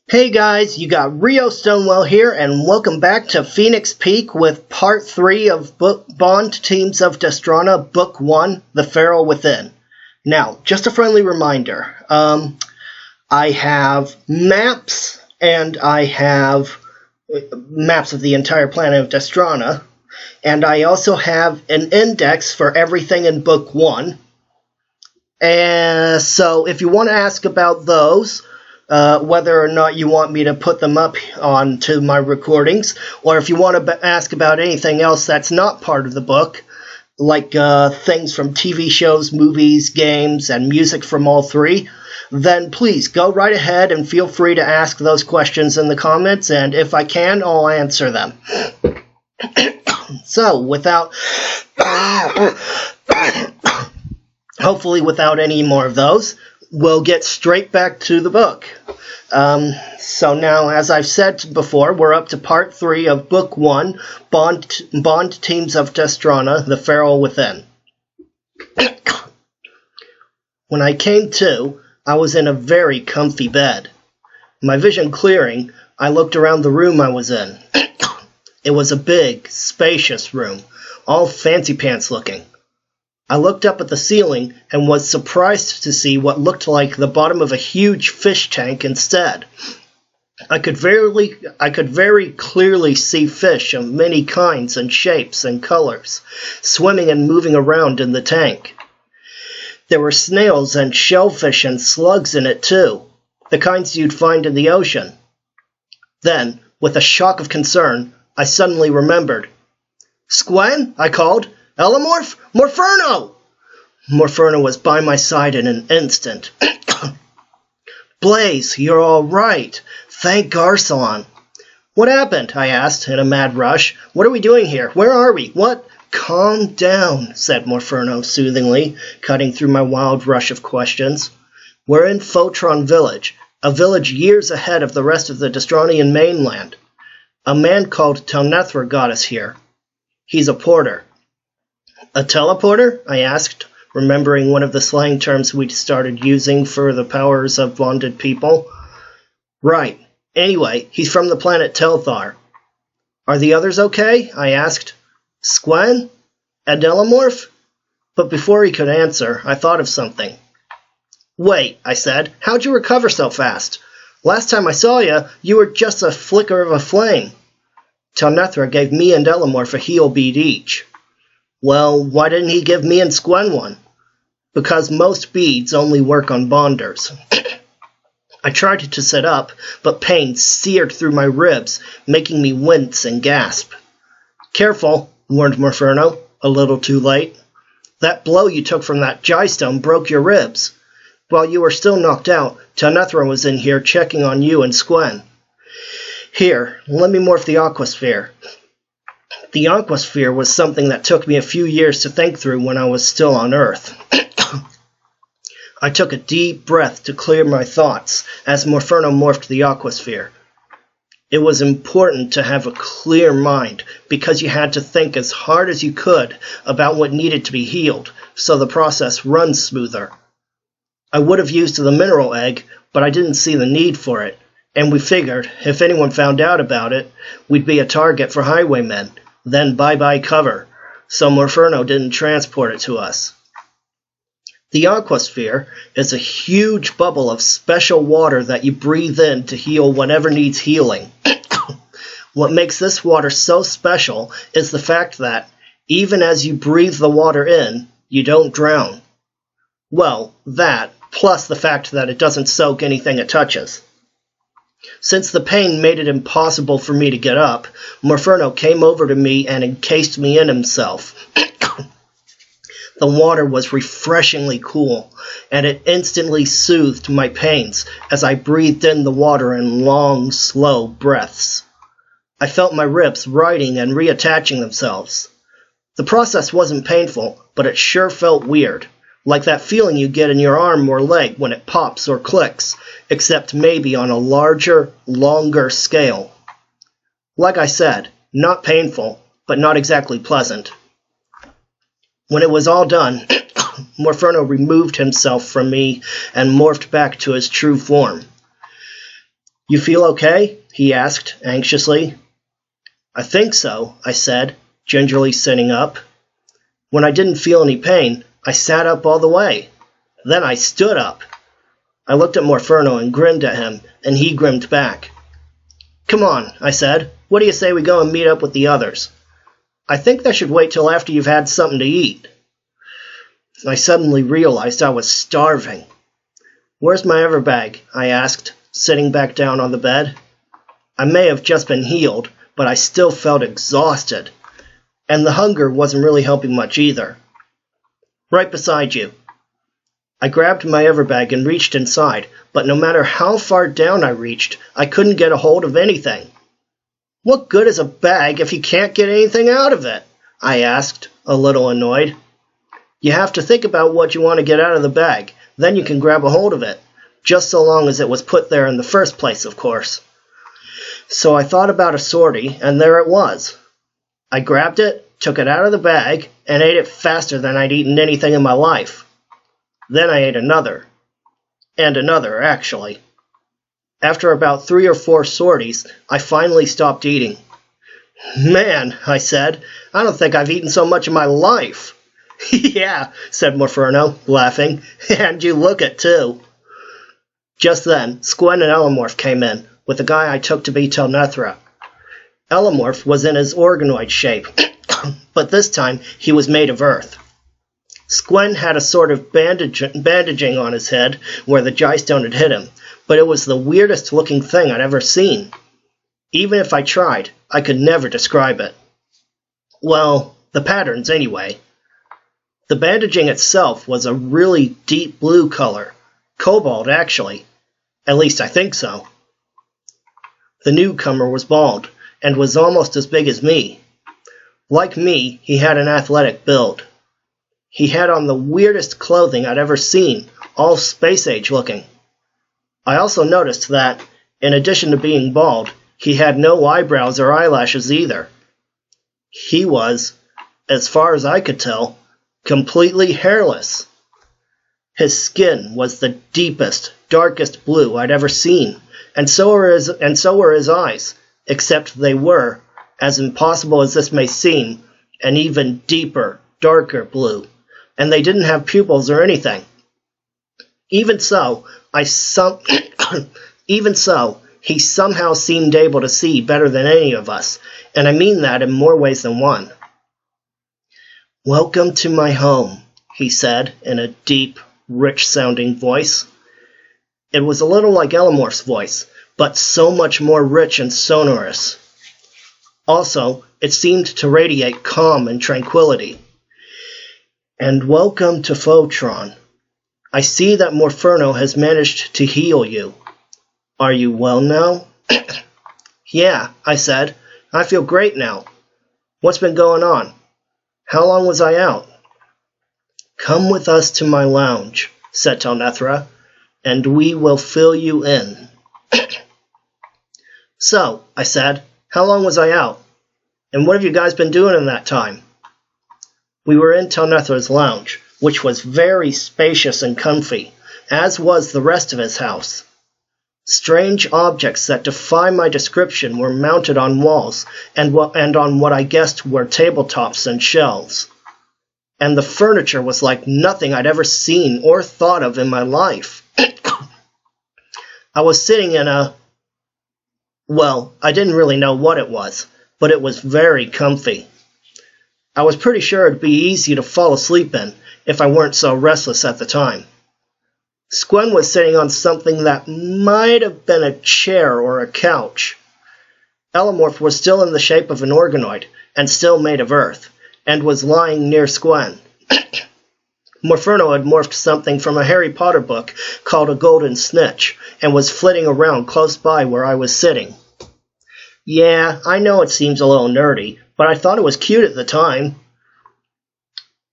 Hey guys, you got Rio Stonewell here, and welcome back to Phoenix Peak with Part 3 of Bond Teams of Destrana, Book 1, The Pharaoh Within. Now, just a friendly reminder, I have maps, and I have maps of the entire planet of Destrana, and I also have an index for everything in Book 1. And so if you want to ask about those, whether or not you want me to put them up onto my recordings, or if you want to ask about anything else that's not part of the book, like things from TV shows, movies, games, and music from all three, then please go right ahead and feel free to ask those questions in the comments, and if I can, I'll answer them. So, hopefully without any more of those, we'll get straight back to the book. So now, as I've said before, we're up to Part 3 of Book 1, Bond Teams of Destrana, The Pharaoh Within. When I came to, I was in a very comfy bed. My vision clearing, I looked around the room I was in. It was a big, spacious room, all fancy-pants looking. I looked up at the ceiling and was surprised to see what looked like the bottom of a huge fish tank instead. I could very clearly see fish of many kinds and shapes and colors, swimming and moving around in the tank. There were snails and shellfish and slugs in it too, the kinds you'd find in the ocean. Then, with a shock of concern, I suddenly remembered. "Squen," I called. "Elamorph? Morferno!" Morferno was by my side in an instant. "Blaze, you're all right. Thank Garcon." "What happened?" I asked in a mad rush. "What are we doing here? Where are we? What?" "Calm down," said Morferno soothingly, cutting through my wild rush of questions. "We're in Photron Village, a village years ahead of the rest of the Destranian mainland. A man called Telnethra got us here. He's a porter." "A teleporter?" I asked, remembering one of the slang terms we'd started using for the powers of bonded people. "Right. Anyway, he's from the planet Telthar." "Are the others okay?" I asked. "Squen? And Elamorph?" But before he could answer, I thought of something. "Wait," I said, "how'd you recover so fast? Last time I saw you were just a flicker of a flame." Telnethra gave me and Elamorph a heal bead each. "Well, why didn't he give me and Squen one?" "Because most beads only work on bonders." I tried to sit up, but pain seared through my ribs, making me wince and gasp. "Careful," warned Morferno, a little too late. "That blow you took from that J-stone broke your ribs. While you were still knocked out, Telnethra was in here checking on you and Squen. Here, let me morph the aquasphere." The aquasphere was something that took me a few years to think through when I was still on Earth. I took a deep breath to clear my thoughts as Morferno morphed the aquasphere. It was important to have a clear mind because you had to think as hard as you could about what needed to be healed so the process runs smoother. I would have used the mineral egg, but I didn't see the need for it, and we figured if anyone found out about it, we'd be a target for highwaymen. Then bye-bye cover, so Morferno didn't transport it to us. The aquasphere is a huge bubble of special water that you breathe in to heal whatever needs healing. What makes this water so special is the fact that, even as you breathe the water in, you don't drown. Well, that, plus the fact that it doesn't soak anything it touches. Since the pain made it impossible for me to get up, Morferno came over to me and encased me in himself. The water was refreshingly cool, and it instantly soothed my pains as I breathed in the water in long, slow breaths. I felt my ribs righting and reattaching themselves. The process wasn't painful, but it sure felt weird, like that feeling you get in your arm or leg when it pops or clicks, except maybe on a larger, longer scale. Like I said, not painful, but not exactly pleasant. When it was all done, Morferno removed himself from me and morphed back to his true form. You feel okay? He asked, anxiously. I think so, I said, gingerly sitting up. When I didn't feel any pain, I sat up all the way. Then I stood up. I looked at Morferno and grinned at him, and he grinned back. Come on, I said. What do you say we go and meet up with the others? I think that should wait till after you've had something to eat. I suddenly realized I was starving. Where's my everbag? I asked, sitting back down on the bed. I may have just been healed, but I still felt exhausted. And the hunger wasn't really helping much either. Right beside you. I grabbed my everbag and reached inside, but no matter how far down I reached, I couldn't get a hold of anything. What good is a bag if you can't get anything out of it? I asked, a little annoyed. You have to think about what you want to get out of the bag, then you can grab a hold of it, just so long as it was put there in the first place, of course. So I thought about a sortie, and there it was. I grabbed it, took it out of the bag, and ate it faster than I'd eaten anything in my life. Then I ate another. And another, actually. After about 3 or 4 sorties, I finally stopped eating. Man, I said, I don't think I've eaten so much in my life. Yeah, said Morferno, laughing, and you look it, too. Just then, Squen and Elomorph came in, with the guy I took to be Telnethra. Elomorph was in his organoid shape, but this time he was made of earth. Squen had a sort of bandaging on his head where the Jystone had hit him, but it was the weirdest looking thing I'd ever seen. Even if I tried, I could never describe it. Well, the patterns anyway. The bandaging itself was a really deep blue color, cobalt actually. At least I think so. The newcomer was bald, and was almost as big as me. Like me, he had an athletic build. He had on the weirdest clothing I'd ever seen, all space-age looking. I also noticed that, in addition to being bald, he had no eyebrows or eyelashes either. He was, as far as I could tell, completely hairless. His skin was the deepest, darkest blue I'd ever seen, and so were his eyes, except they were, as impossible as this may seem, an even deeper, darker blue, and they didn't have pupils or anything. Even so, he somehow seemed able to see better than any of us, and I mean that in more ways than one. Welcome to my home, he said in a deep, rich-sounding voice. It was a little like Elomorph's voice, but so much more rich and sonorous. Also, it seemed to radiate calm and tranquility. And welcome to Photron. I see that Morferno has managed to heal you. Are you well now? Yeah, I said. I feel great now. What's been going on? How long was I out? Come with us to my lounge, said Telnethra, and we will fill you in. So, I said, how long was I out? And what have you guys been doing in that time? We were in Telnethra's lounge, which was very spacious and comfy, as was the rest of his house. Strange objects that defy my description were mounted on walls and on what I guessed were tabletops and shelves. And the furniture was like nothing I'd ever seen or thought of in my life. I was sitting in I didn't really know what it was, but it was very comfy. I was pretty sure it'd be easy to fall asleep in if I weren't so restless at the time. Squen was sitting on something that might have been a chair or a couch. Elomorph was still in the shape of an organoid, and still made of earth, and was lying near Squen. Morferno had morphed something from a Harry Potter book called a golden snitch, and was flitting around close by where I was sitting. Yeah, I know it seems a little nerdy, but I thought it was cute at the time.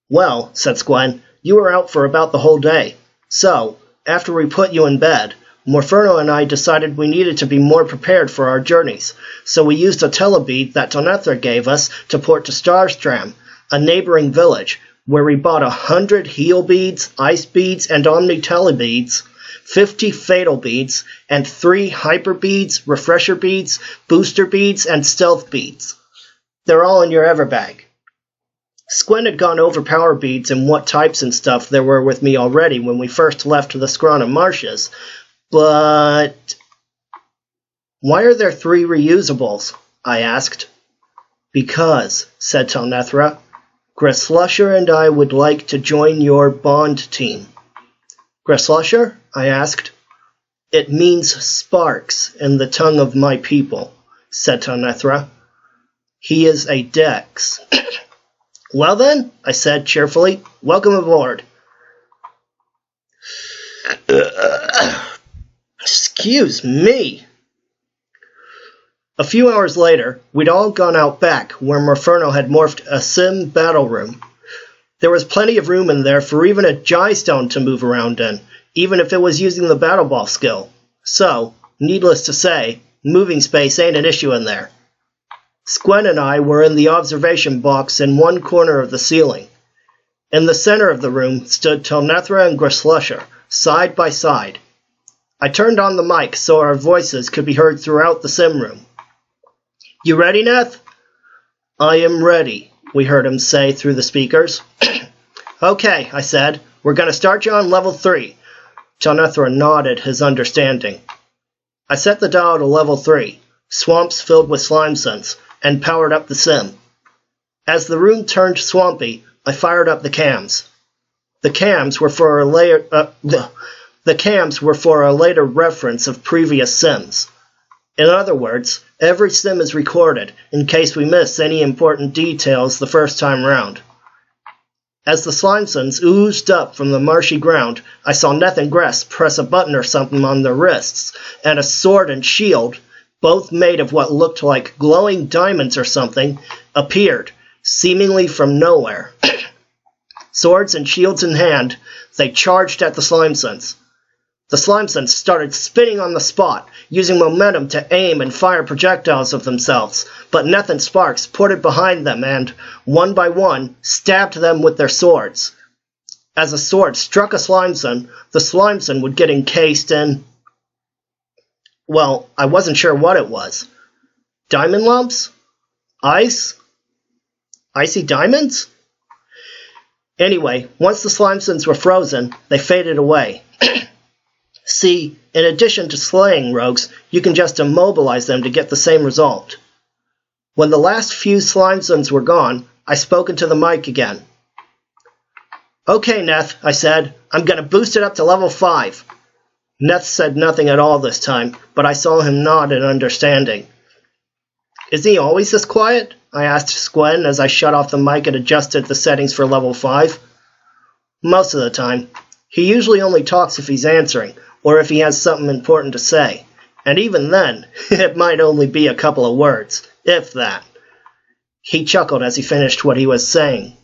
Well, said Squen, you were out for about the whole day. So, after we put you in bed, Morferno and I decided we needed to be more prepared for our journeys, so we used a telebead that Telnethra gave us to port to Starstram, a neighboring village, where we bought 100 heal beads, ice beads, and omni-telebeads, 50 fatal beads, and 3 hyper beads, refresher beads, booster beads, and stealth beads. They're all in your Everbag. Squen had gone over power beads and what types and stuff there were with me already when we first left the Destrana marshes, but why are there 3 reusables? I asked. Because, said Telnethra, Gresslusher and I would like to join your bond team. Gresslusher? I asked. It means sparks in the tongue of my people, said Telnethra. He is a Dex. Well then, I said cheerfully, welcome aboard. Excuse me. A few hours later, we'd all gone out back, where Morferno had morphed a sim battle room. There was plenty of room in there for even a J-stone to move around in, even if it was using the battle ball skill. So, needless to say, moving space ain't an issue in there. Squen and I were in the observation box in one corner of the ceiling. In the center of the room stood Telnethra and Gresslusher, side by side. I turned on the mic so our voices could be heard throughout the sim room. You ready, Neth? I am ready, we heard him say through the speakers. Okay, I said. We're going to start you on level 3. Telnethra nodded his understanding. I set the dial to level 3, swamps filled with slime scents, and powered up the sim. As the room turned swampy, I fired up the cams. The cams were for a later reference of previous sims. In other words, every sim is recorded in case we miss any important details the first time round. As the slimesons oozed up from the marshy ground, I saw Neth and Gress press a button or something on their wrists, and a sword and shield, both made of what looked like glowing diamonds or something, appeared, seemingly from nowhere. Swords and shields in hand, they charged at the slimesons. The slimesons started spinning on the spot, using momentum to aim and fire projectiles of themselves, but Neth and Sparks ported behind them and, one by one, stabbed them with their swords. As a sword struck a slimeson, the slimeson would get encased in... well, I wasn't sure what it was. Diamond lumps? Ice? Icy diamonds? Anyway, once the slimesons were frozen, they faded away. See, in addition to slaying rogues, you can just immobilize them to get the same result. When the last few slimesons were gone, I spoke into the mic again. Okay, Neth, I said, I'm going to boost it up to level 5. Neth said nothing at all this time, but I saw him nod in understanding. Is he always this quiet? I asked Squen as I shut off the mic and adjusted the settings for level 5. Most of the time. He usually only talks if he's answering, or if he has something important to say. And even then, it might only be a couple of words, if that. He chuckled as he finished what he was saying.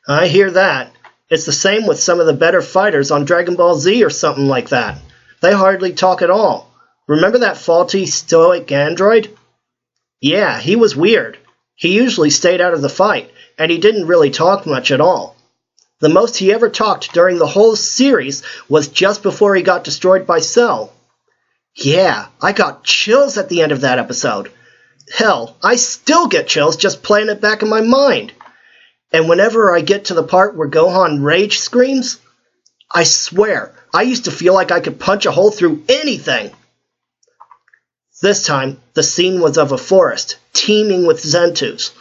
I hear that. It's the same with some of the better fighters on Dragon Ball Z or something like that. They hardly talk at all. Remember that faulty stoic android? Yeah, he was weird. He usually stayed out of the fight, and he didn't really talk much at all. The most he ever talked during the whole series was just before he got destroyed by Cell. Yeah, I got chills at the end of that episode. Hell, I still get chills just playing it back in my mind. And whenever I get to the part where Gohan rage screams, I swear, I used to feel like I could punch a hole through anything. This time, the scene was of a forest, teeming with Zentus.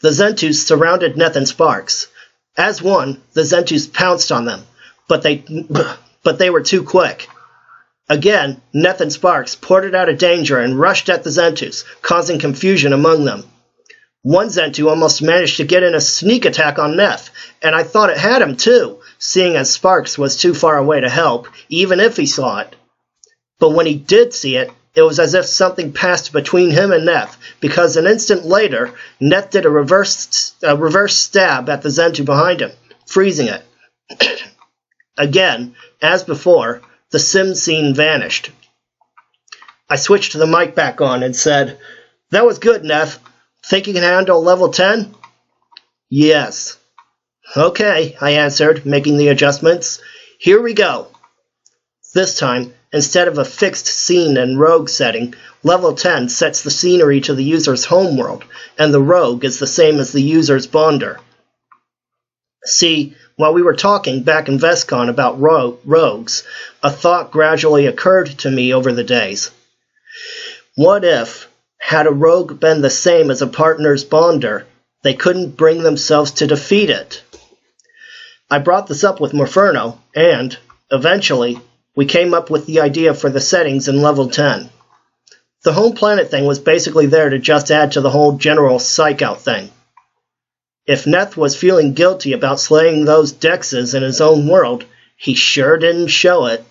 The Zentus surrounded Neth and Sparks. As one, the Zentus pounced on them, but they were too quick. Again, Neth and Sparks ported out of danger and rushed at the Zentus, causing confusion among them. One Zentu almost managed to get in a sneak attack on Neth, and I thought it had him too, seeing as Sparks was too far away to help, even if he saw it. But when he did see it, it was as if something passed between him and Neth, because an instant later, Neth did a reverse stab at the Zentu behind him, freezing it. Again, as before, the sim scene vanished. I switched the mic back on and said, "That was good, Neth. Think you can handle level 10? Yes. Okay, I answered, making the adjustments. Here we go. This time, instead of a fixed scene and rogue setting, level 10 sets the scenery to the user's homeworld, and the rogue is the same as the user's bonder. See, while we were talking back in Vescon about rogues, a thought gradually occurred to me over the days. What if, had a rogue been the same as a partner's bonder, they couldn't bring themselves to defeat it? I brought this up with Morferno, and, eventually, we came up with the idea for the settings in level 10. The home planet thing was basically there to just add to the whole general psych-out thing. If Neth was feeling guilty about slaying those Dexes in his own world, he sure didn't show it.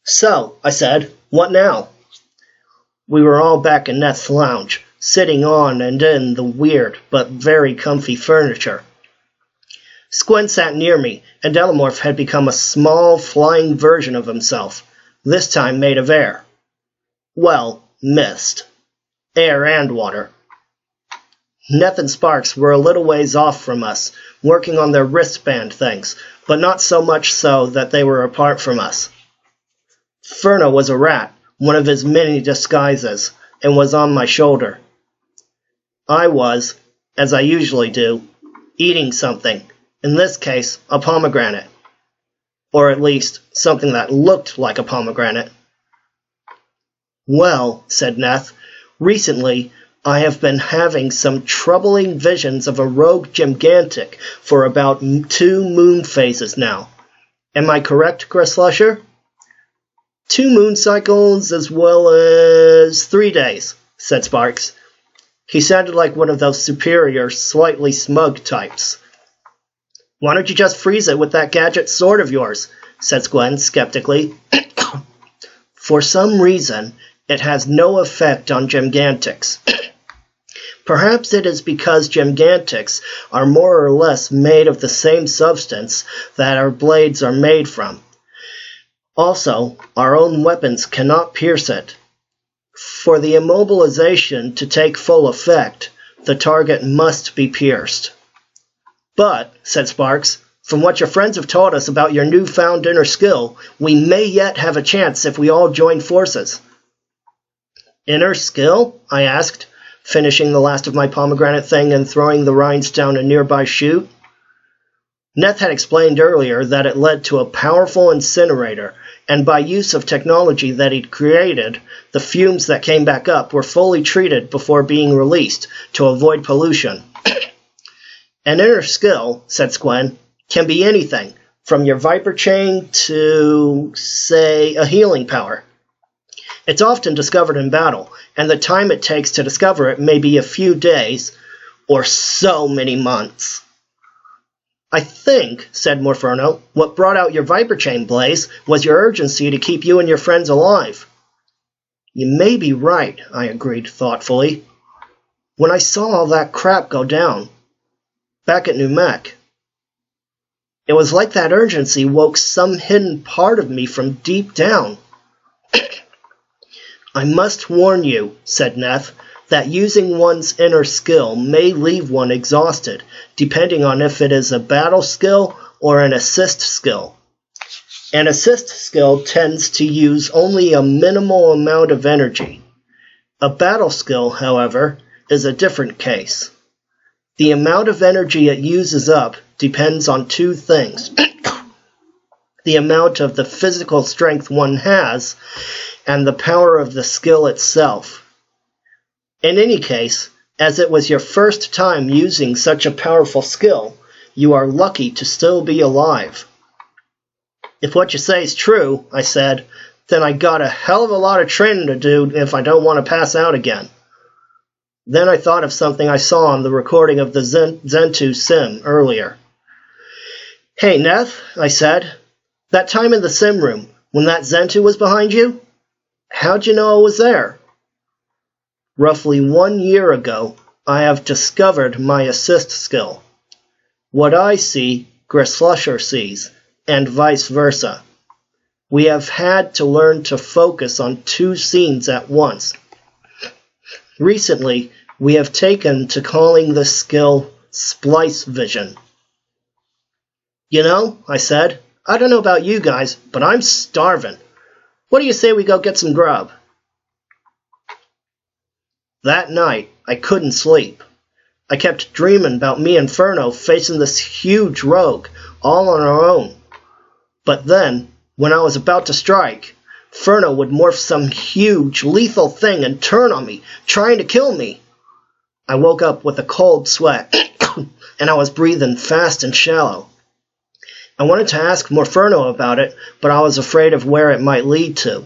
So, I said, what now? We were all back in Neth's lounge, sitting on and in the weird but very comfy furniture. Squen sat near me, and Delamorph had become a small, flying version of himself, this time made of air. Well, mist. Air and water. Neth and Sparks were a little ways off from us, working on their wristband things, but not so much so that they were apart from us. Furno was a rat, one of his many disguises, and was on my shoulder. I was, as I usually do, eating something, in this case, a pomegranate. Or at least, something that looked like a pomegranate. Well, said Neth, recently I have been having some troubling visions of a rogue gigantic for about 2 moon phases now. Am I correct, Grisslusher? 2 moon cycles as well as 3 days, said Sparks. He sounded like one of those superior, slightly smug types. Why don't you just freeze it with that gadget sword of yours, said Squen skeptically. For some reason, it has no effect on gigantics. Perhaps it is because gigantics are more or less made of the same substance that our blades are made from. Also, our own weapons cannot pierce it. For the immobilization to take full effect, the target must be pierced. But, said Sparks, from what your friends have taught us about your newfound inner skill, we may yet have a chance if we all join forces. Inner skill? I asked, finishing the last of my pomegranate thing and throwing the rinds down a nearby chute. Neth had explained earlier that it led to a powerful incinerator, and by use of technology that he'd created, the fumes that came back up were fully treated before being released to avoid pollution. An inner skill, said Squen, can be anything, from your Viper Chain to, say, a healing power. It's often discovered in battle, and the time it takes to discover it may be a few days, or so many months. I think, said Morferno, what brought out your Viper Chain blaze was your urgency to keep you and your friends alive. You may be right, I agreed thoughtfully. When I saw all that crap go down, back at New Mech, it was like that urgency woke some hidden part of me from deep down. I must warn you, said Neth, that using one's inner skill may leave one exhausted, depending on if it is a battle skill or an assist skill. An assist skill tends to use only a minimal amount of energy. A battle skill, however, is a different case. The amount of energy it uses up depends on 2 things. The amount of the physical strength one has, and the power of the skill itself. In any case, as it was your first time using such a powerful skill, you are lucky to still be alive. If what you say is true, I said, then I got a hell of a lot of training to do if I don't want to pass out again. Then I thought of something I saw on the recording of the Zentu sim earlier. Hey, Neth, I said, that time in the sim room, when that Zentu was behind you, how'd you know I was there? Roughly 1 year ago, I have discovered my assist skill. What I see, Grisslusher sees, and vice versa. We have had to learn to focus on 2 scenes at once. Recently, We have taken to calling this skill splice vision. You know, I said, I don't know about you guys, but I'm starving. What do you say we go get some grub? That night, I couldn't sleep. I kept dreaming about me and Furno facing this huge rogue, all on our own. But then, when I was about to strike, Furno would morph some huge, lethal thing and turn on me, trying to kill me. I woke up with a cold sweat, and I was breathing fast and shallow. I wanted to ask Morferno about it, but I was afraid of where it might lead to.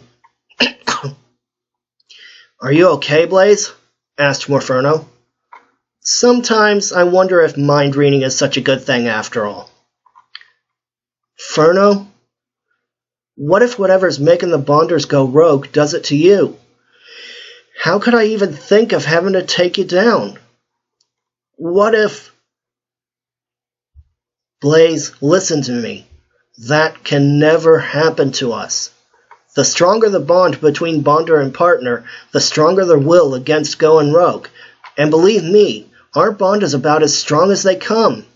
Are you okay, Blaze? Asked Morferno. Sometimes I wonder if mind reading is such a good thing after all. Furno? What if whatever's making the Bonders go rogue does it to you? How could I even think of having to take you down? What if... Blaze, listen to me. That can never happen to us. The stronger the bond between Bonder and partner, the stronger their will against going rogue. And believe me, our bond is about as strong as they come.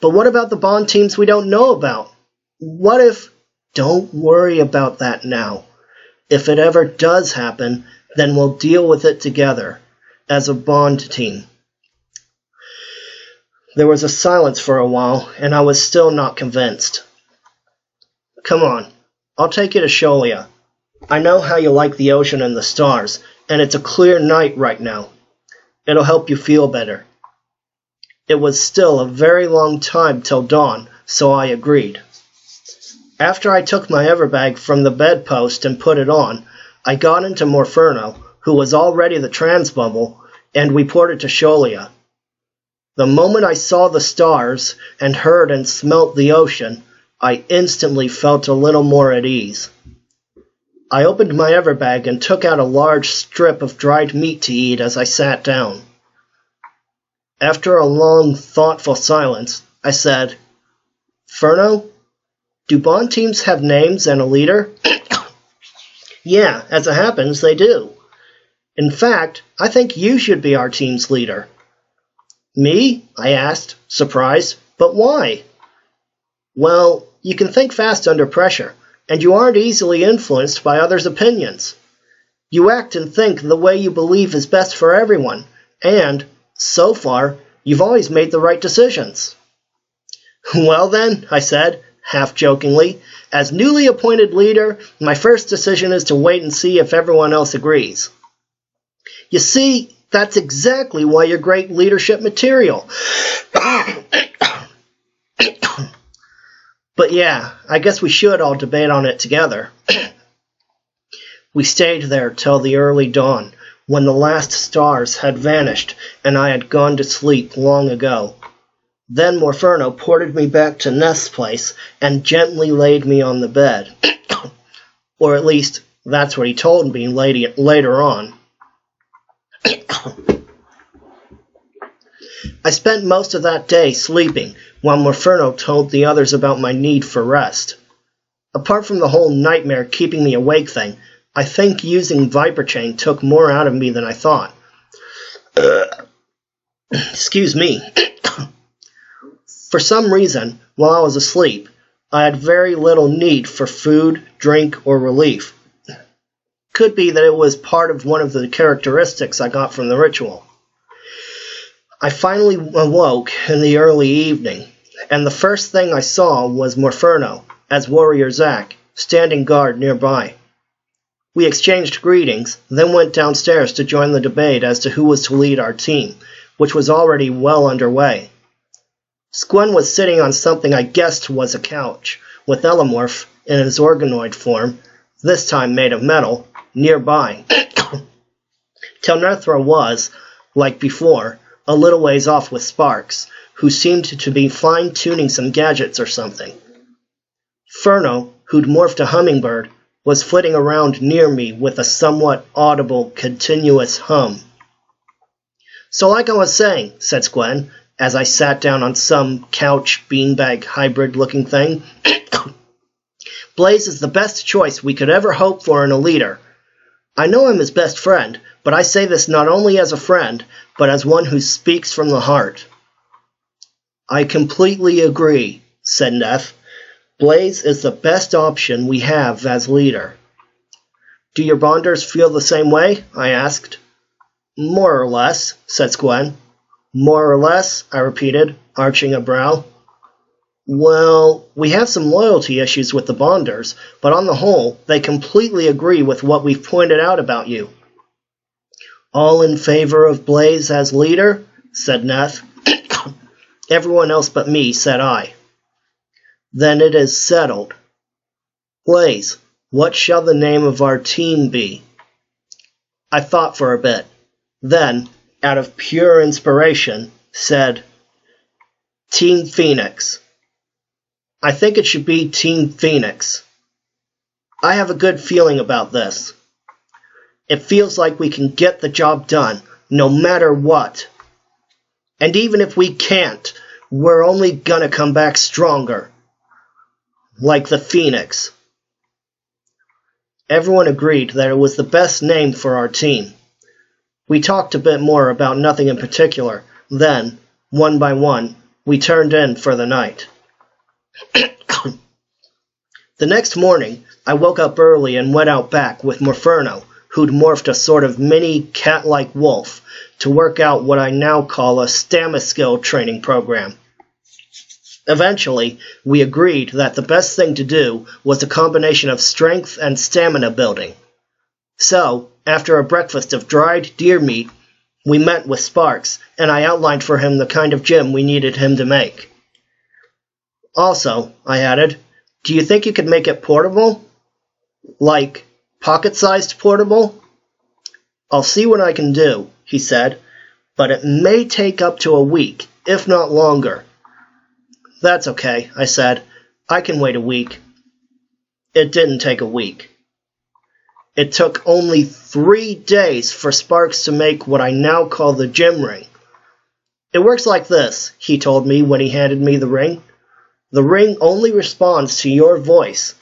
But what about the bond teams we don't know about? What if... Don't worry about that now. If it ever does happen, then we'll deal with it together, as a bond team. There was a silence for a while, and I was still not convinced. Come on, I'll take you to Sholia. I know how you like the ocean and the stars, and it's a clear night right now. It'll help you feel better. It was still a very long time till dawn, so I agreed. After I took my everbag from the bedpost and put it on, I got into Morferno, who was already the transbubble, and we ported to Sholia. The moment I saw the stars and heard and smelt the ocean, I instantly felt a little more at ease. I opened my everbag and took out a large strip of dried meat to eat as I sat down. After a long, thoughtful silence, I said, Furno, do bond teams have names and a leader? Yeah, as it happens, they do. In fact, I think you should be our team's leader. Me? I asked, surprised. But why? Well, you can think fast under pressure, and you aren't easily influenced by others' opinions. You act and think the way you believe is best for everyone, and, so far, you've always made the right decisions. Well then, I said, half-jokingly, as newly appointed leader, my first decision is to wait and see if everyone else agrees. You see, that's exactly why you're great leadership material. But yeah, I guess we should all debate on it together. We stayed there till the early dawn, when the last stars had vanished and I had gone to sleep long ago. Then Morferno ported me back to Nest's place and gently laid me on the bed. Or at least, that's what he told me later on. I spent most of that day sleeping, while Morferno told the others about my need for rest. Apart from the whole nightmare keeping me awake thing, I think using Viper Chain took more out of me than I thought. Excuse me. For some reason, while I was asleep, I had very little need for food, drink, or relief. Could be that it was part of one of the characteristics I got from the ritual. I finally awoke in the early evening, and the first thing I saw was Morferno, as Warrior Zack, standing guard nearby. We exchanged greetings, then went downstairs to join the debate as to who was to lead our team, which was already well underway. Squen was sitting on something I guessed was a couch, with Elamorph, in his organoid form, this time made of metal, nearby. Telnethra was, like before, a little ways off with Sparks, who seemed to be fine-tuning some gadgets or something. Furno, who'd morphed a hummingbird, was flitting around near me with a somewhat audible, continuous hum. So like I was saying, said Squen, as I sat down on some couch beanbag hybrid-looking thing, Blaze is the best choice we could ever hope for in a leader. I know I'm his best friend, but I say this not only as a friend, but as one who speaks from the heart. I completely agree, said Neff. Blaze is the best option we have as leader. Do your bonders feel the same way? I asked. More or less, said Squen. More or less, I repeated, arching a brow. Well, we have some loyalty issues with the bonders, but on the whole, they completely agree with what we've pointed out about you. All in favor of Blaze as leader? Said Neff. Everyone else but me said aye. Then it is settled. Blaze, what shall the name of our team be? I thought for a bit, then, out of pure inspiration, said, Team Phoenix. I think it should be Team Phoenix. I have a good feeling about this. It feels like we can get the job done, no matter what. And even if we can't, we're only gonna come back stronger. Like the Phoenix. Everyone agreed that it was the best name for our team. We talked a bit more about nothing in particular. Then, one by one, we turned in for the night. The next morning, I woke up early and went out back with Morferno, who'd morphed a sort of mini cat-like wolf, to work out what I now call a Stamaskill training program. Eventually, we agreed that the best thing to do was a combination of strength and stamina building. So, after a breakfast of dried deer meat, we met with Sparks, and I outlined for him the kind of gym we needed him to make. Also, I added, do you think you could make it portable? Like, pocket-sized portable? I'll see what I can do, he said, but it may take up to a week, if not longer. That's okay, I said. I can wait a week. It didn't take a week. It took only 3 days for Sparks to make what I now call the gym ring. It works like this, he told me when he handed me the ring. The ring only responds to your voice.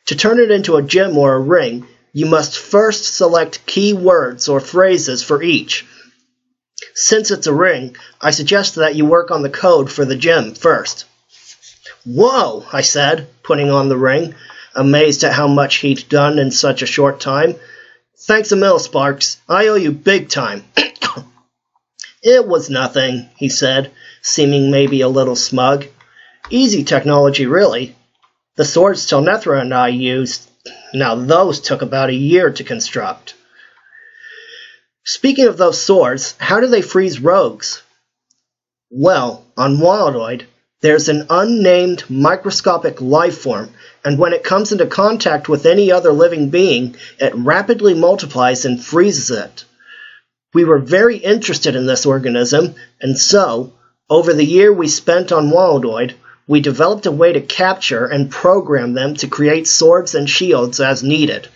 To turn it into a gym or a ring, you must first select key words or phrases for each. Since it's a ring, I suggest that you work on the code for the gym first. Whoa, I said, putting on the ring, amazed at how much he'd done in such a short time. Thanks a mil, Sparks. I owe you big time. It was nothing, he said, seeming maybe a little smug. Easy technology, really. The swords Telnethra and I used, now those took about a year to construct. Speaking of those swords, how do they freeze rogues? Well, on Wildoid, there's an unnamed microscopic life form, and when it comes into contact with any other living being, it rapidly multiplies and freezes it. We were very interested in this organism, and so, over the year we spent on Wildoid, we developed a way to capture and program them to create swords and shields as needed.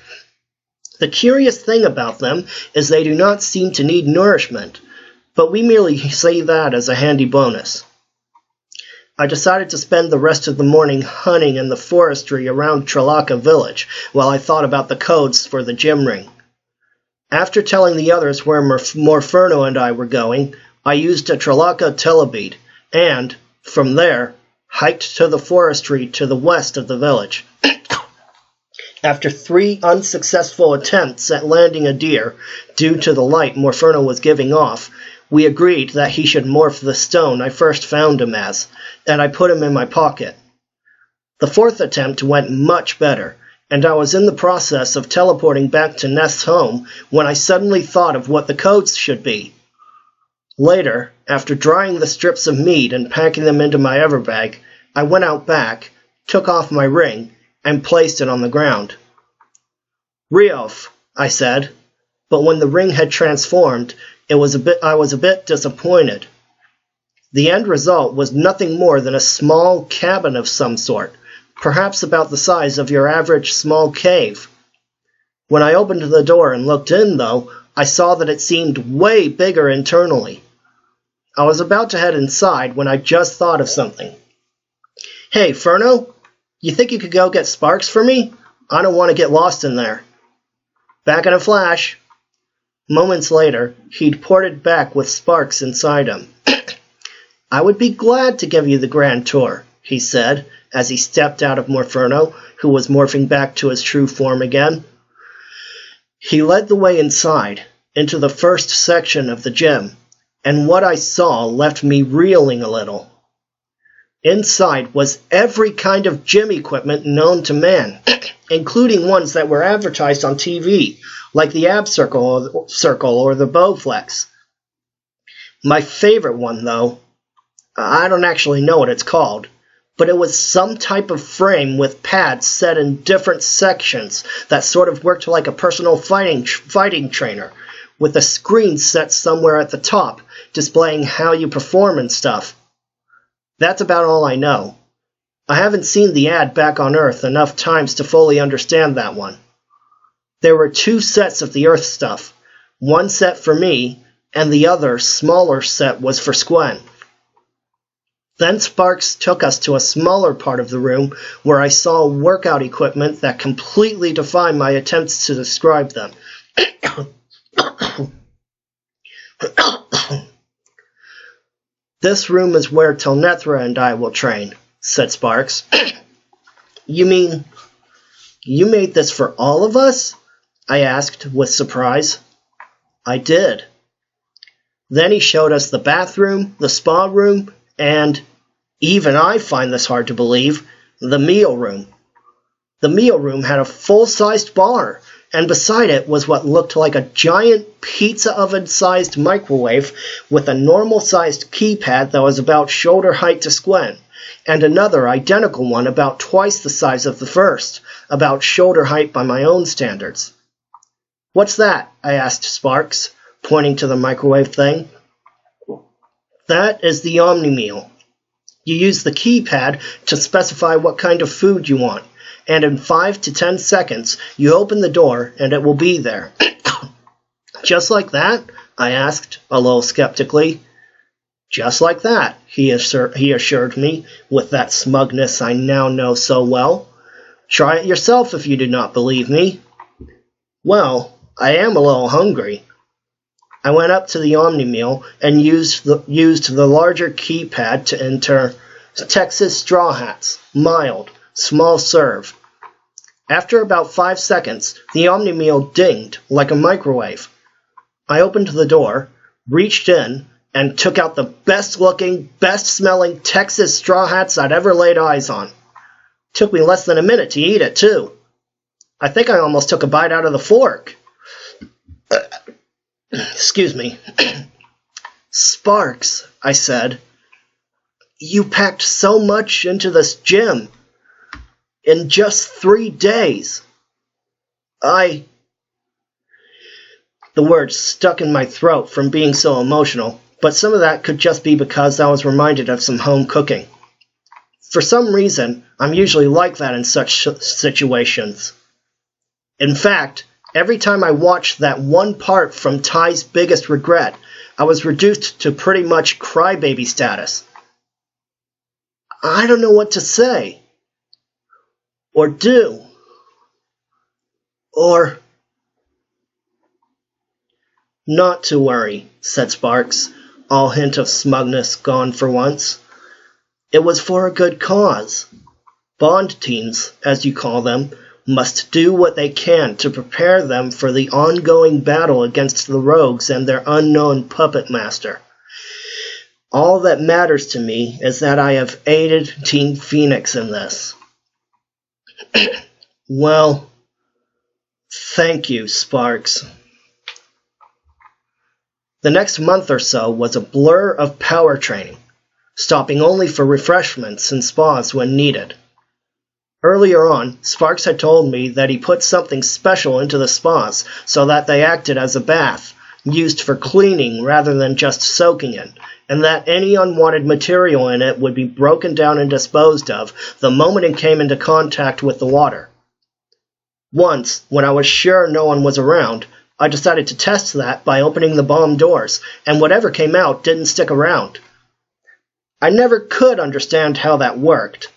The curious thing about them is they do not seem to need nourishment, but we merely see that as a handy bonus. I decided to spend the rest of the morning hunting in the forestry around Trelaka village while I thought about the codes for the gym ring. After telling the others where Morferno and I were going, I used a Trelaka telebead and, from there, hiked to the forestry to the west of the village. After 3 unsuccessful attempts at landing a deer, due to the light Morferno was giving off, we agreed that he should morph the stone I first found him as, and I put him in my pocket. The 4th attempt went much better, and I was in the process of teleporting back to Nest's home when I suddenly thought of what the codes should be. Later, after drying the strips of meat and packing them into my everbag, I went out back, took off my ring, and placed it on the ground. Riof, I said, but when the ring had transformed, I was a bit disappointed. The end result was nothing more than a small cabin of some sort, perhaps about the size of your average small cave. When I opened the door and looked in, though, I saw that it seemed way bigger internally. I was about to head inside when I just thought of something. Hey, Ferno, you think you could go get Sparks for me? I don't want to get lost in there. Back in a flash. Moments later, he'd ported back with Sparks inside him. "I would be glad to give you the grand tour," he said, as he stepped out of Morferno, who was morphing back to his true form again. He led the way inside, into the first section of the gym, and what I saw left me reeling a little. Inside was every kind of gym equipment known to man, including ones that were advertised on TV, like the ab circle or the Bowflex. My favorite one, though, I don't actually know what it's called, but it was some type of frame with pads set in different sections that sort of worked like a personal fighting trainer, with a screen set somewhere at the top, displaying how you perform and stuff. That's about all I know. I haven't seen the ad back on Earth enough times to fully understand that one. There were 2 sets of the Earth stuff. One set for me, and the other, smaller set was for Squen. Then Sparks took us to a smaller part of the room where I saw workout equipment that completely defied my attempts to describe them. "This room is where Telnethra and I will train," said Sparks. "You mean, you made this for all of us?" I asked with surprise. "I did." Then he showed us the bathroom, the spa room, and, even I find this hard to believe, the meal room. The meal room had a full-sized bar, and beside it was what looked like a giant pizza oven-sized microwave with a normal-sized keypad that was about shoulder height to Squen, and another identical one about twice the size of the first, about shoulder height by my own standards. "What's that?" I asked Sparks, pointing to the microwave thing. "That is the Omni-Meal. You use the keypad to specify what kind of food you want, and in 5 to 10 seconds, you open the door and it will be there." "Just like that?" I asked, a little skeptically. "Just like that," he assured me, with that smugness I now know so well. "Try it yourself if you do not believe me." "Well, I am a little hungry." I went up to the Omni-Meal and used the larger keypad to enter Texas Straw Hats, mild, small serve. After about 5 seconds, the Omni-Meal dinged like a microwave. I opened the door, reached in, and took out the best-looking, best-smelling Texas Straw Hats I'd ever laid eyes on. Took me less than a minute to eat it, too. I think I almost took a bite out of the fork. Excuse me. "Sparks," I said, "you packed so much into this gym in just 3 days. The words stuck in my throat from being so emotional, but some of that could just be because I was reminded of some home cooking. For some reason, I'm usually like that in such situations. In fact, every time I watched that one part from Ty's Biggest Regret, I was reduced to pretty much crybaby status. I don't know what to say. Or do. Or... "Not to worry," said Sparks, all hint of smugness gone for once. "It was for a good cause. Bond teams, as you call them, must do what they can to prepare them for the ongoing battle against the rogues and their unknown puppet master. All that matters to me is that I have aided Team Phoenix in this." "Well, thank you, Sparks." The next month or so was a blur of power training, stopping only for refreshments and spas when needed. Earlier on, Sparks had told me that he put something special into the spas so that they acted as a bath, used for cleaning rather than just soaking in, and that any unwanted material in it would be broken down and disposed of the moment it came into contact with the water. Once, when I was sure no one was around, I decided to test that by opening the bomb doors, and whatever came out didn't stick around. I never could understand how that worked.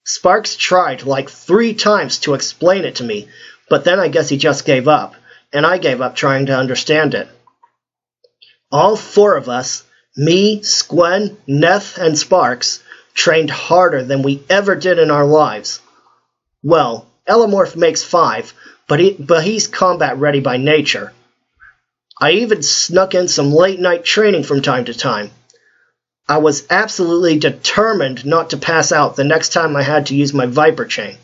Sparks tried like 3 times to explain it to me, but then I guess he just gave up, and I gave up trying to understand it. All four of us, me, Squen, Neth, and Sparks, trained harder than we ever did in our lives. Well, Elomorph makes 5, but he's combat ready by nature. I even snuck in some late-night training from time to time. I was absolutely determined not to pass out the next time I had to use my Viper chain.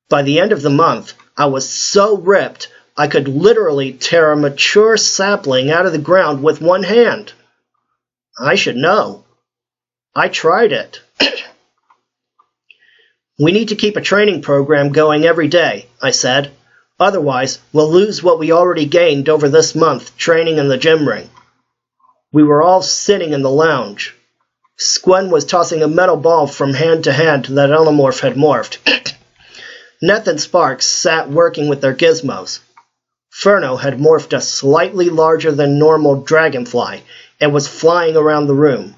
By the end of the month, I was so ripped I could literally tear a mature sapling out of the ground with one hand. I should know. I tried it. We need to keep a training program going every day, I said. Otherwise, we'll lose what we already gained over this month training in the gym ring. We were all sitting in the lounge. Squen was tossing a metal ball from hand to hand that Elomorph had morphed. Neth and Sparks sat working with their gizmos. Furno had morphed a slightly larger than normal dragonfly and was flying around the room.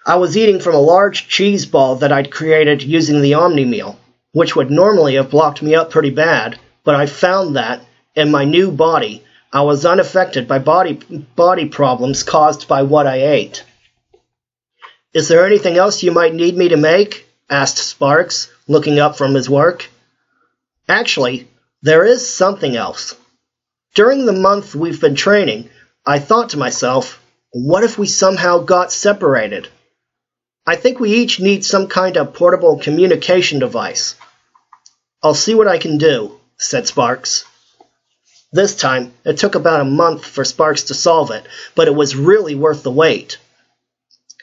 I was eating from a large cheese ball that I'd created using the Omni meal, which would normally have blocked me up pretty bad, but I found that, in my new body, I was unaffected by body problems caused by what I ate. "Is there anything else you might need me to make?" asked Sparks, looking up from his work. "Actually, there is something else. During the month we've been training, I thought to myself, what if we somehow got separated? I think we each need some kind of portable communication device." "I'll see what I can do," said Sparks. This time, it took about a month for Sparks to solve it, but it was really worth the wait.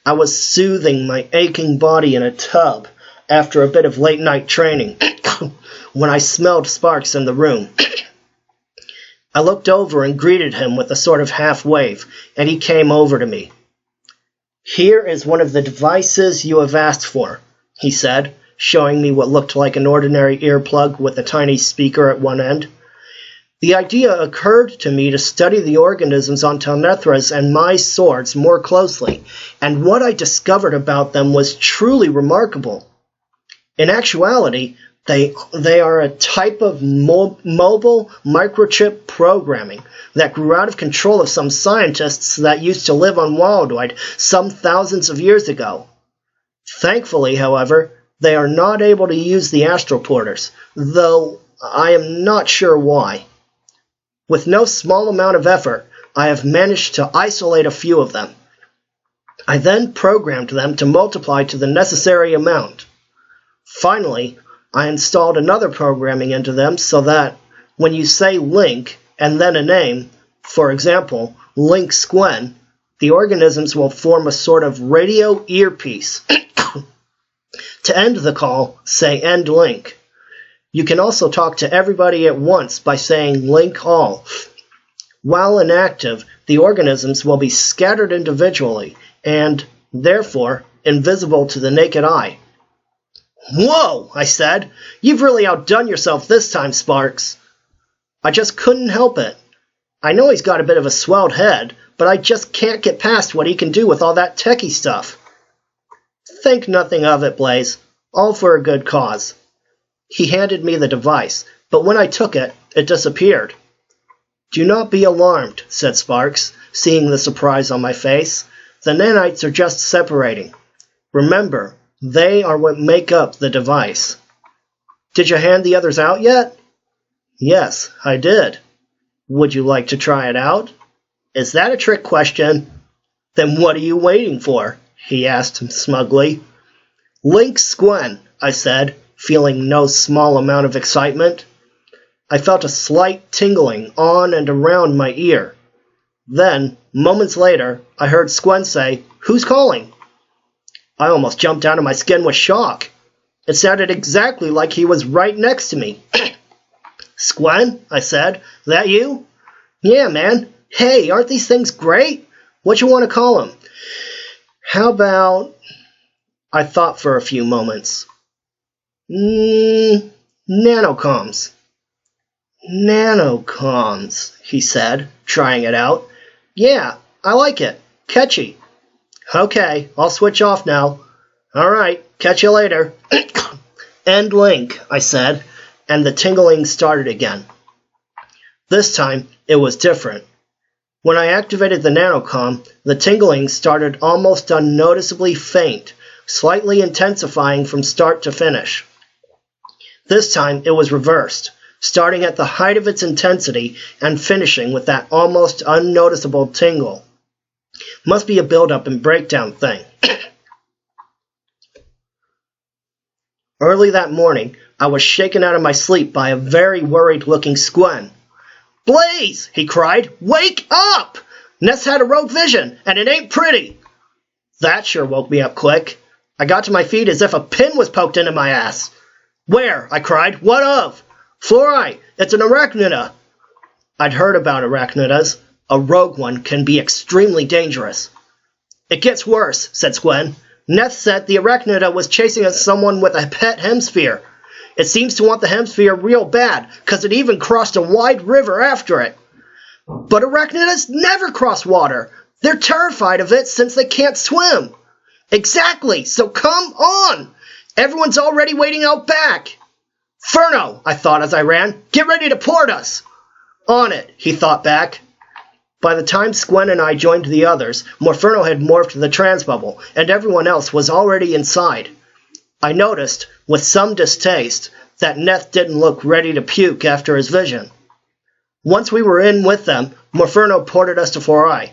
I was soothing my aching body in a tub after a bit of late-night training when I smelled Sparks in the room. I looked over and greeted him with a sort of half-wave, and he came over to me. "Here is one of the devices you have asked for," he said, showing me what looked like an ordinary earplug with a tiny speaker at one end. The idea occurred to me to study the organisms on Telnethra's and my swords more closely, and what I discovered about them was truly remarkable. In actuality, they are a type of mobile microchip programming that grew out of control of some scientists that used to live on Wildoid some thousands of years ago. Thankfully, however, they are not able to use the astral porters, though I am not sure why. With no small amount of effort, I have managed to isolate a few of them. I then programmed them to multiply to the necessary amount. Finally, I installed another programming into them so that when you say Link and then a name, for example, Link Squen, the organisms will form a sort of radio earpiece. To end the call, say End Link. You can also talk to everybody at once by saying Link All. While inactive, the organisms will be scattered individually and, therefore, invisible to the naked eye. "Whoa," I said. "You've really outdone yourself this time, Sparks." I just couldn't help it. I know he's got a bit of a swelled head, but I just can't get past what he can do with all that techie stuff. "Think nothing of it, Blaze. All for a good cause." He handed me the device, but when I took it, it disappeared. "Do not be alarmed," said Sparks, seeing the surprise on my face. "The nanites are just separating. Remember, they are what make up the device." "Did you hand the others out yet?" "Yes, I did." "Would you like to try it out?" "Is that a trick question?" "Then what are you waiting for?" he asked smugly. "Link Squen," I said, feeling no small amount of excitement. I felt a slight tingling on and around my ear. Then, moments later, I heard Squen say, "Who's calling?" I almost jumped out of my skin with shock. It sounded exactly like he was right next to me. "Squen," I said, "that you?" "Yeah, man. Hey, aren't these things great? What you want to call them?" "How about..." I thought for a few moments. Nanocoms." "Nanocoms," he said, trying it out. "Yeah, I like it. Catchy." "Okay, I'll switch off now." "All right, catch you later." "End Link," I said, and the tingling started again. This time, it was different. When I activated the nanocom, the tingling started almost unnoticeably faint, slightly intensifying from start to finish. This time, it was reversed, starting at the height of its intensity and finishing with that almost unnoticeable tingle. Must be a build-up and breakdown thing. Early that morning, I was shaken out of my sleep by a very worried-looking Squen. "Blaze!" he cried. "Wake up! Ness had a rogue vision, and it ain't pretty." That sure woke me up quick. I got to my feet as if a pin was poked into my ass. "Where?" I cried. "What of?" "Fluorite, it's an arachnida." I'd heard about arachnidas. A rogue one can be extremely dangerous. "It gets worse," said Squen. "Neth said the arachnida was chasing someone with a pet hemisphere. It seems to want the hemisphere real bad, 'cause it even crossed a wide river after it." "But arachnidas never cross water. They're terrified of it since they can't swim." "Exactly, so come on! Everyone's already waiting out back." "Furno," I thought as I ran. "Get ready to port us." "On it," he thought back. By the time Squen and I joined the others, Morferno had morphed the transbubble, and everyone else was already inside. I noticed, with some distaste, that Neth didn't look ready to puke after his vision. Once we were in with them, Morferno ported us to 4i.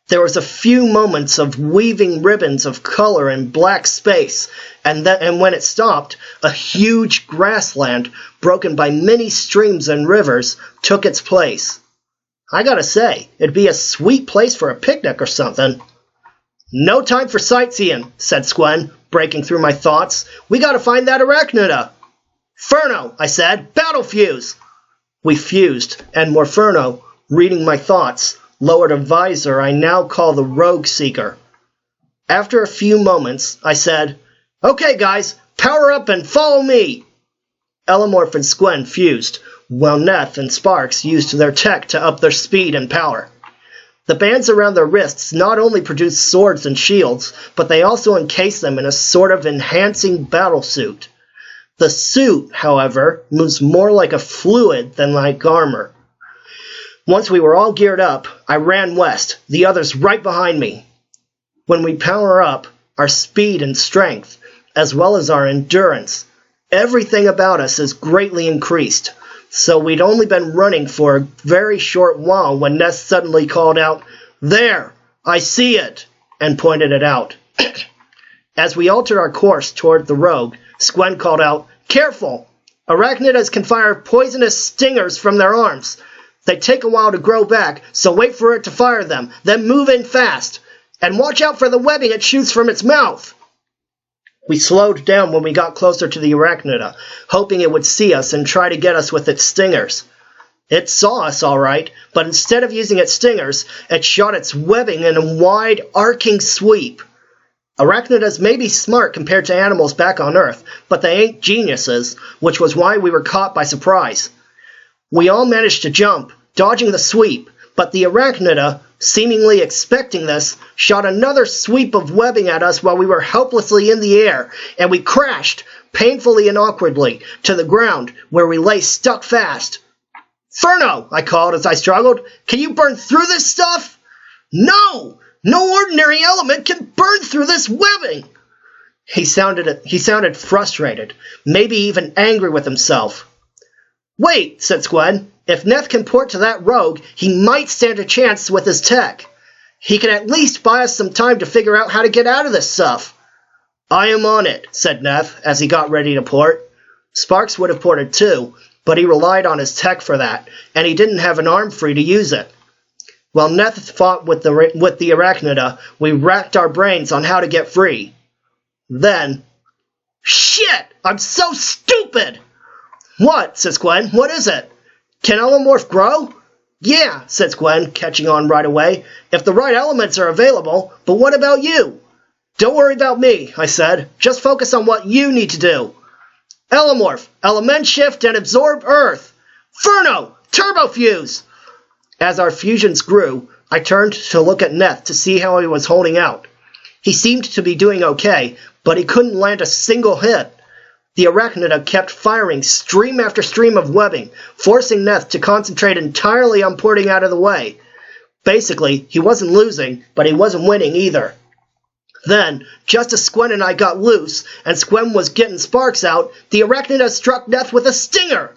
There was a few moments of weaving ribbons of color in black space, and when it stopped, a huge grassland, broken by many streams and rivers, took its place. I gotta say, it'd be a sweet place for a picnic or something. "No time for sightseeing," said Squen, breaking through my thoughts. "We gotta find that arachnida." "Furno," I said, "battle fuse." We fused, and Morferno, reading my thoughts, lowered a visor I now call the Rogue Seeker. After a few moments, I said, "Okay, guys, power up and follow me." Elamorph and Squen fused, while Neth and Sparks used their tech to up their speed and power. The bands around their wrists not only produced swords and shields, but they also encased them in a sort of enhancing battle suit. The suit, however, moves more like a fluid than like armor. Once we were all geared up, I ran west, the others right behind me. When we power up, our speed and strength, as well as our endurance, everything about us is greatly increased. So we'd only been running for a very short while when Ness suddenly called out, "There! I see it!" and pointed it out. As we altered our course toward the rogue, Squen called out, "Careful! Arachnidas can fire poisonous stingers from their arms. They take a while to grow back, so wait for it to fire them, then move in fast. And watch out for the webbing it shoots from its mouth." We slowed down when we got closer to the arachnida, hoping it would see us and try to get us with its stingers. It saw us all right, but instead of using its stingers, it shot its webbing in a wide, arcing sweep. Arachnidas may be smart compared to animals back on Earth, but they ain't geniuses, which was why we were caught by surprise. We all managed to jump, dodging the sweep, but the arachnida, seemingly expecting this, shot another sweep of webbing at us while we were helplessly in the air, and we crashed, painfully and awkwardly, to the ground, where we lay stuck fast. "Furno," I called as I struggled, "can you burn through this stuff?" "No! No ordinary element can burn through this webbing!" He sounded frustrated, maybe even angry with himself. "Wait," said Squen. "If Neth can port to that rogue, he might stand a chance with his tech. He can at least buy us some time to figure out how to get out of this stuff." "I am on it," said Neth as he got ready to port. Sparks would have ported too, but he relied on his tech for that, and he didn't have an arm free to use it. While Neth fought with the arachnida, we racked our brains on how to get free. Then, "Shit! I'm so stupid!" "What?" said Squen. "What is it?" "Can Elamorph grow?" "Yeah," said Squen, catching on right away, "if the right elements are available, but what about you?" "Don't worry about me," I said. "Just focus on what you need to do." "Elamorph, element shift and absorb Earth." "Furno, turbofuse!" As our fusions grew, I turned to look at Neth to see how he was holding out. He seemed to be doing okay, but he couldn't land a single hit. The arachnida kept firing stream after stream of webbing, forcing Neth to concentrate entirely on porting out of the way. Basically, he wasn't losing, but he wasn't winning either. Then, just as Squen and I got loose, and Squen was getting sparks out, the arachnida struck Neth with a stinger!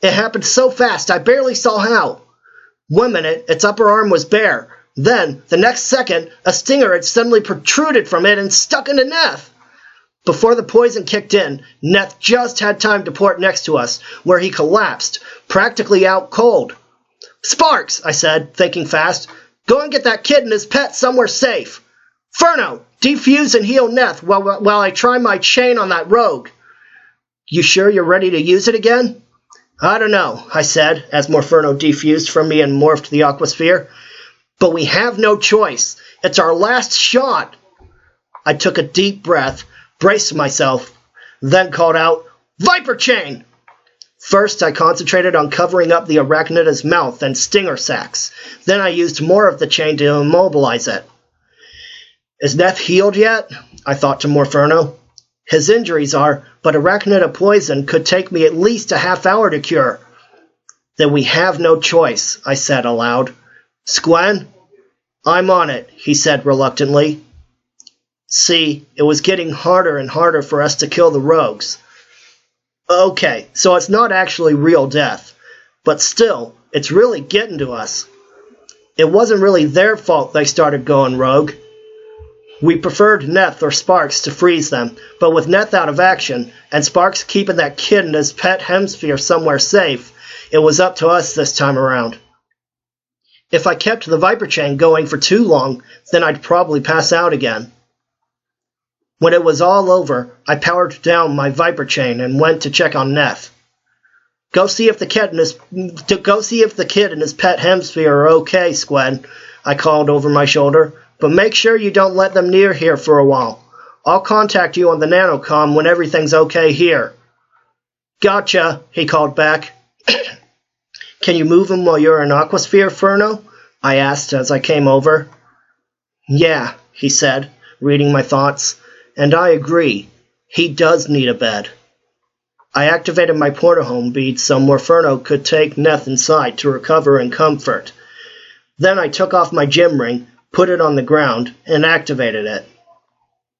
It happened so fast I barely saw how. 1 minute, its upper arm was bare. Then, the next second, a stinger had suddenly protruded from it and stuck into Neth. Before the poison kicked in, Neth just had time to port next to us, where he collapsed, practically out cold. "Sparks," I said, thinking fast. "Go and get that kid and his pet somewhere safe. Furno, defuse and heal Neth while I try my chain on that rogue." "You sure you're ready to use it again?" "I don't know," I said, as Morferno defused from me and morphed the aquasphere. "But we have no choice. It's our last shot." I took a deep breath, braced myself, then called out, "Viper chain!" First, I concentrated on covering up the arachnida's mouth and stinger sacs. Then I used more of the chain to immobilize it. "Is Neth healed yet?" I thought to Morferno. "His injuries are, but arachnida poison could take me at least a half hour to cure." "Then we have no choice," I said aloud. "Squen?" "I'm on it," he said reluctantly. See, it was getting harder and harder for us to kill the rogues. Okay, so it's not actually real death, but still, it's really getting to us. It wasn't really their fault they started going rogue. We preferred Neth or Sparks to freeze them, but with Neth out of action, and Sparks keeping that kid and his pet hemisphere somewhere safe, it was up to us this time around. If I kept the Viper chain going for too long, then I'd probably pass out again. When it was all over, I powered down my Viper chain and went to check on Neth. Go see if the kid and his pet hemisphere are okay, Squen, I called over my shoulder, but make sure you don't let them near here for a while. I'll contact you on the nanocom when everything's okay here. Gotcha, he called back. Can you move him while you're in Aquasphere, Furno? I asked as I came over. Yeah, he said, reading my thoughts. And I agree. He does need a bed. I activated my portahome bead so Morferno could take Neth inside to recover in comfort. Then I took off my gym ring, put it on the ground, and activated it.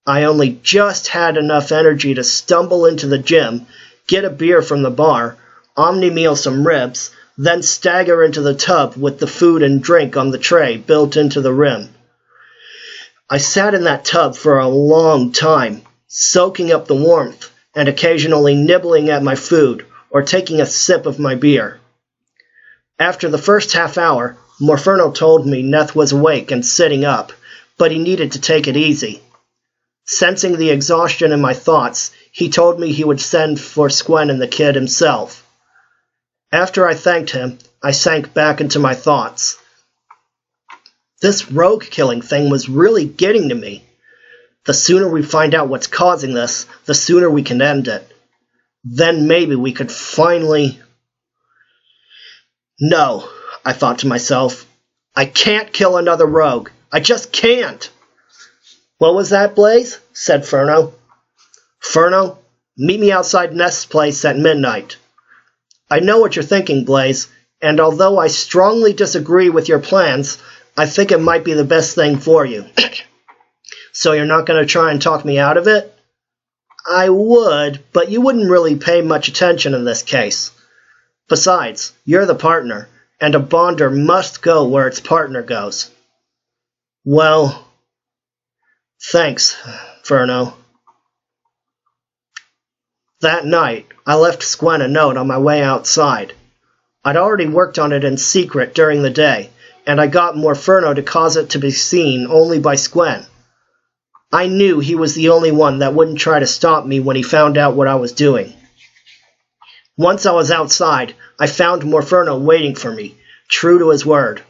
I only just had enough energy to stumble into the gym, get a beer from the bar, omni-meal some ribs, then stagger into the tub with the food and drink on the tray built into the rim. I sat in that tub for a long time, soaking up the warmth and occasionally nibbling at my food or taking a sip of my beer. After the first half hour, Morferno told me Neth was awake and sitting up, but he needed to take it easy. Sensing the exhaustion in my thoughts, he told me he would send for Squen and the kid himself. After I thanked him, I sank back into my thoughts. This rogue-killing thing was really getting to me. The sooner we find out what's causing this, the sooner we can end it. Then maybe we could finally... No, I thought to myself. I can't kill another rogue. I just can't. What was that, Blaze? Said Furno. Furno, meet me outside Nest's place at midnight. I know what you're thinking, Blaze, and although I strongly disagree with your plans, I think it might be the best thing for you. So you're not going to try and talk me out of it? I would, but you wouldn't really pay much attention in this case. Besides, you're the partner, and a bonder must go where its partner goes. Well, thanks, Furno. That night, I left Squen a note on my way outside. I'd already worked on it in secret during the day, and I got Morferno to cause it to be seen only by Squen. I knew he was the only one that wouldn't try to stop me when he found out what I was doing. Once I was outside, I found Morferno waiting for me, true to his word.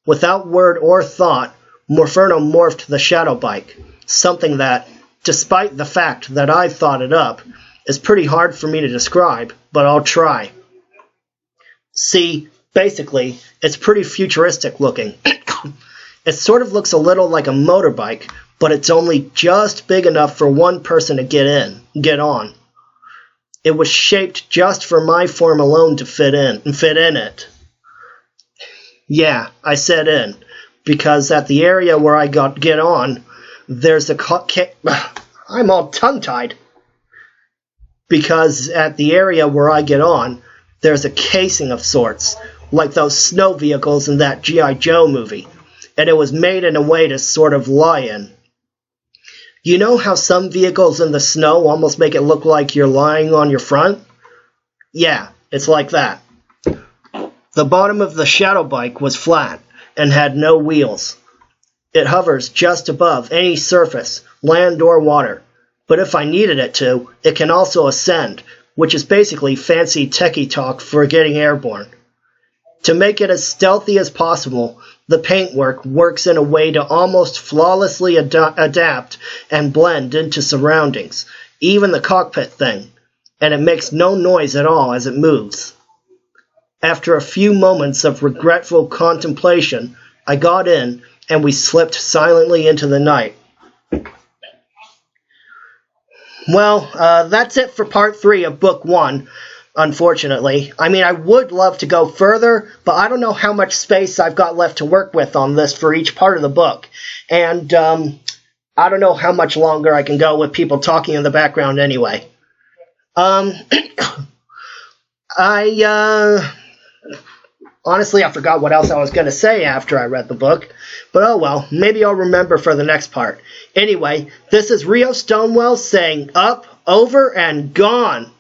Without word or thought, Morferno morphed the shadow bike, something that, despite the fact that I thought it up, is pretty hard for me to describe, but I'll try. See, basically, it's pretty futuristic looking. It sort of looks a little like a motorbike, but it's only just big enough for one person to get on. It was shaped just for my form alone to fit in it. Yeah, I said in, because at the area where I get on, there's I'm all tongue-tied. Because at the area where I get on, there's a casing of sorts, like those snow vehicles in that G.I. Joe movie, and it was made in a way to sort of lie in. You know how some vehicles in the snow almost make it look like you're lying on your front? Yeah, it's like that. The bottom of the shadow bike was flat and had no wheels. It hovers just above any surface, land or water, but if I needed it to, it can also ascend, which is basically fancy techie talk for getting airborne. To make it as stealthy as possible, the paintwork works in a way to almost flawlessly adapt and blend into surroundings, even the cockpit thing, and it makes no noise at all as it moves. After a few moments of regretful contemplation, I got in, and we slipped silently into the night. Well, that's it for part 3 of book 1. Unfortunately. I mean, I would love to go further, but I don't know how much space I've got left to work with on this for each part of the book. And I don't know how much longer I can go with people talking in the background anyway. Honestly, I forgot what else I was going to say after I read the book. But oh well, maybe I'll remember for the next part. Anyway, this is Rio Stonewell saying up, over, and gone.